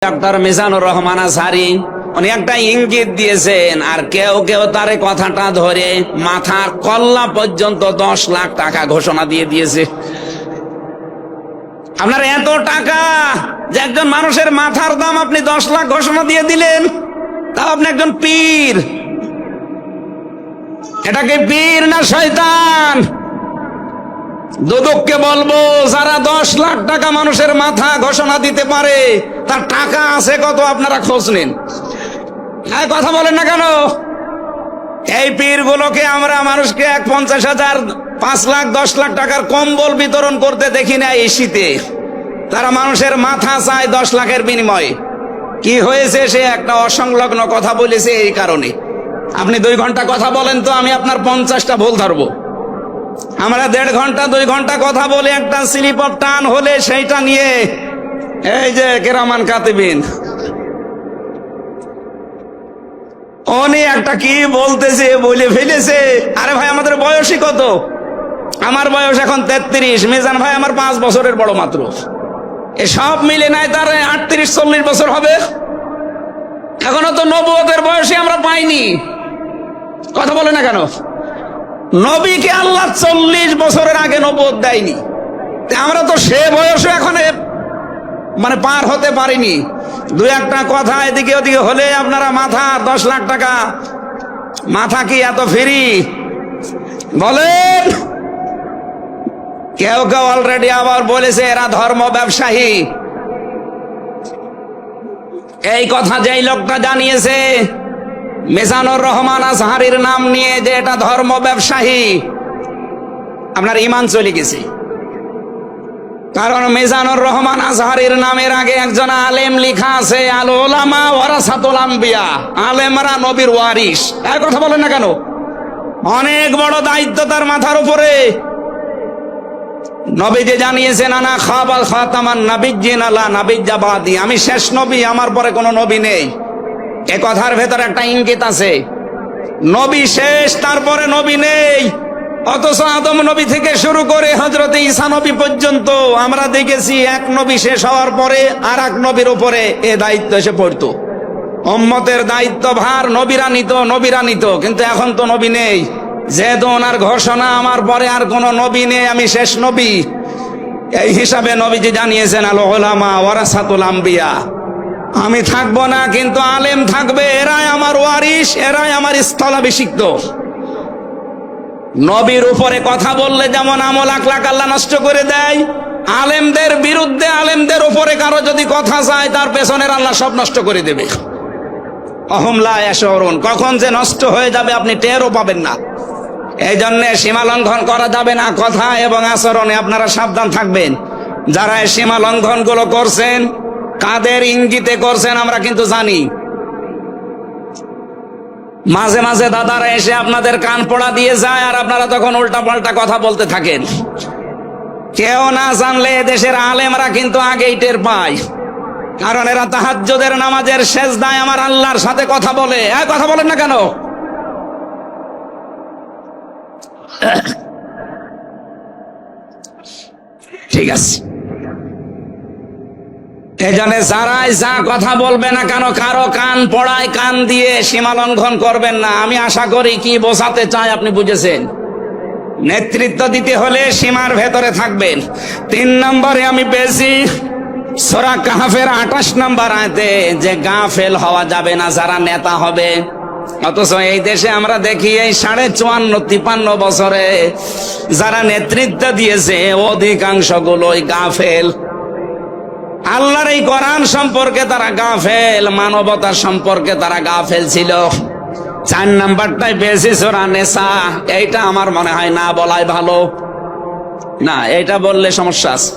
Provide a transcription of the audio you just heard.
Doctor Mizanur Rahman Azhari উনি একটা ইঙ্গিত দিয়েছেন, আর কেউ কেউ তার কথাটা ধরে মাথার কল্লা পর্যন্ত 10 লাখ টাকা ঘোষণা দিয়ে দিয়েছে। আপনার এত টাকা যে একজন মানুষের মাথার দাম আপনি 10 লাখ ঘোষণা দিয়ে দিলেন, তাও আপনি একজন পীর। এটাকে পীর না শয়তান? দুদককে বলবো, যারা 10 লাখ টাকা মানুষের মাথা ঘোষণা দিতে পারে তার টাকা আছে কত আপনারা খোঁজ নিন। কথা বলেন না কেন? এই পীর গুলোকে আমরা মানুষকে 50,000, 5 লাখ, 10 লাখ টাকার কম্বল বিতরণ করতে দেখি না এই শীতে। তারা মানুষের মাথা চায় 10 লাখের বিনিময়ে। কি হয়েছে? সে একটা অসংলগ্ন কথা বলেছে এই কারণে। আপনি 2 ঘন্টা কথা বলেন তো আমি আপনার 50টা ভুল ধরবো। আমরা 1.5 ঘন্টা 2 ঘন্টা কথা বলে একটা স্লিপ অফ টান হলে সেইটা নিয়ে এই যে কেরামান কাতিবিন উনি একটা কি বলতেছে বলে ফেলেছে। আরে ভাই, আমাদের বয়সই কত? আমার বয়স এখন 33, মিজান ভাই আমার 5 বছরের বড় মাত্র। এসব মিলে নাই তার 38-40 বছর হবে। এখনো তো নবুয়তের বয়সে আমরা পাইনি। কথা বলে না কেন? নবীকে আল্লাহ 40 বছরের আগে নবুয়ত দেয়নি, আমরা তো সে বয়সে এখন মানে পার হতে পারিনি। 2-একটা কথা এদিকে ওদিকে হলে আপনারা মাথা 10 লাখ টাকা। মাথা কি এত ফ্রি? বলেন। কেউ কেউ অলরেডি আবার বলেছে এরা ধর্ম ব্যবসায়ী। এই কথা যেই লোকটা জানিয়েছে মিজানুর রহমান আজহারীর নাম নিয়ে যে এটা ধর্ম ব্যবসায়ী, আপনার ঈমান চলে গেছে। কারণ মিজানুর রহমান আজহারীর নামের আগে একজন আলেম লেখা আছে, আল উলামা ওয়ারাসাতুল আম্বিয়া, আলেমরা নবীর ওয়ারিস। এই কথা বলেন না কেন? অনেক বড় দায়িত্ব তার মাথার উপরে। নবীজি জানিয়েছেন আনা খাবাল খাতামান নাবিয়্যিন আলা নাবিয়্যা বাদি, আমি শেষ নবী, আমার পরে কোনো নবী নেই। এ কথার ভেতর একটা ইঙ্গিত আছে, নবী শেষ, তারপরে নবী নেই। অথচ আদম নবী থেকে শুরু করে হযরত ঈসা নবী পর্যন্ত আমরা দেখেছি এক নবী শেষ হওয়ার পরে আর এক নবীর উপরে এ দায়িত্ব এসে পড়তো। উম্মতের দায়িত্ব ভার নবীরা নিত, কিন্তু এখন তো নবী নেই। যেহেতু ওনার ঘোষণা আমার পরে আর কোন নবী নেই, আমি শেষ নবী, এই হিসাবে নবীজি জানিয়েছেন আল উলামা ওয়ারাসাতুল আম্বিয়া, আমি থাকবো না কিন্তু আলেম থাকবে, এরাই আমার ওয়ারিস, এরাই আমার স্থলাভিষিক্ত। নবীর উপরে কথা বললে যেমন আমল আখলাক আল্লাহ নষ্ট করে দেয়, আলেমদের বিরুদ্ধে, আলেমদের উপরে কারো যদি কথা যায় তার পেছনের আল্লাহ সব নষ্ট করে দেবে। অহম লা ইয়াশউরুন, কখন যে নষ্ট হয়ে যাবে আপনি টেরও পাবেন না। এই জন্য সীমা লঙ্ঘন করা যাবে না, কথা এবং আচরণে আপনারা সাবধান থাকবেন। যারা এই সীমা লঙ্ঘন গুলো করছেন, কাদের ইঙ্গিতে করছেন আমরা কিন্তু জানি। মাঝে মাঝে দাদারা এসে আপনাদের কান পড়া দিয়ে যায়, আর আপনারা তখন উল্টা পাল্টা কথা বলতে থাকেন। কেউ না জানলে দেশের আলেমরা কিন্তু আগেই টের পায়, কারণ এরা তাহাজ্জুদের নামাজের সেজদায় আমার আল্লাহর সাথে কথা বলে। কথা বলেন না কেন? ঠিক আছে, এজন্য যারাই যা কথা বলবে না কেন, কারো কান পড়ায় কান দিয়ে সীমা লঙ্ঘন করবেন না। আমি আশা করি কি বোঝাতে চাই আপনি বুঝেছেন। নেতৃত্ব দিতে হলে সীমার ভেতরে থাকবেন। 3 নম্বরে আমি পেয়েছি সূরা কাহফের 28 নম্বর আয়াতে যে গাফেল হওয়া যাবে না যারা নেতা হবে। অথচ এই দেশে আমরা দেখি এই 54-53 বছরে যারা নেতৃত্ব দিয়েছে অধিকাংশ গুলোই গাফেল। আল্লাহর এই কোরআন সম্পর্কে তারা গাফেল, মানবতা সম্পর্কে তারা গাফেল ছিল। 4 নাম্বারটাই পেয়েছি সূরা নিসা। এইটা আমার মনে হয় না বলাই ভালো, না এইটা বললে সমস্যা আছে।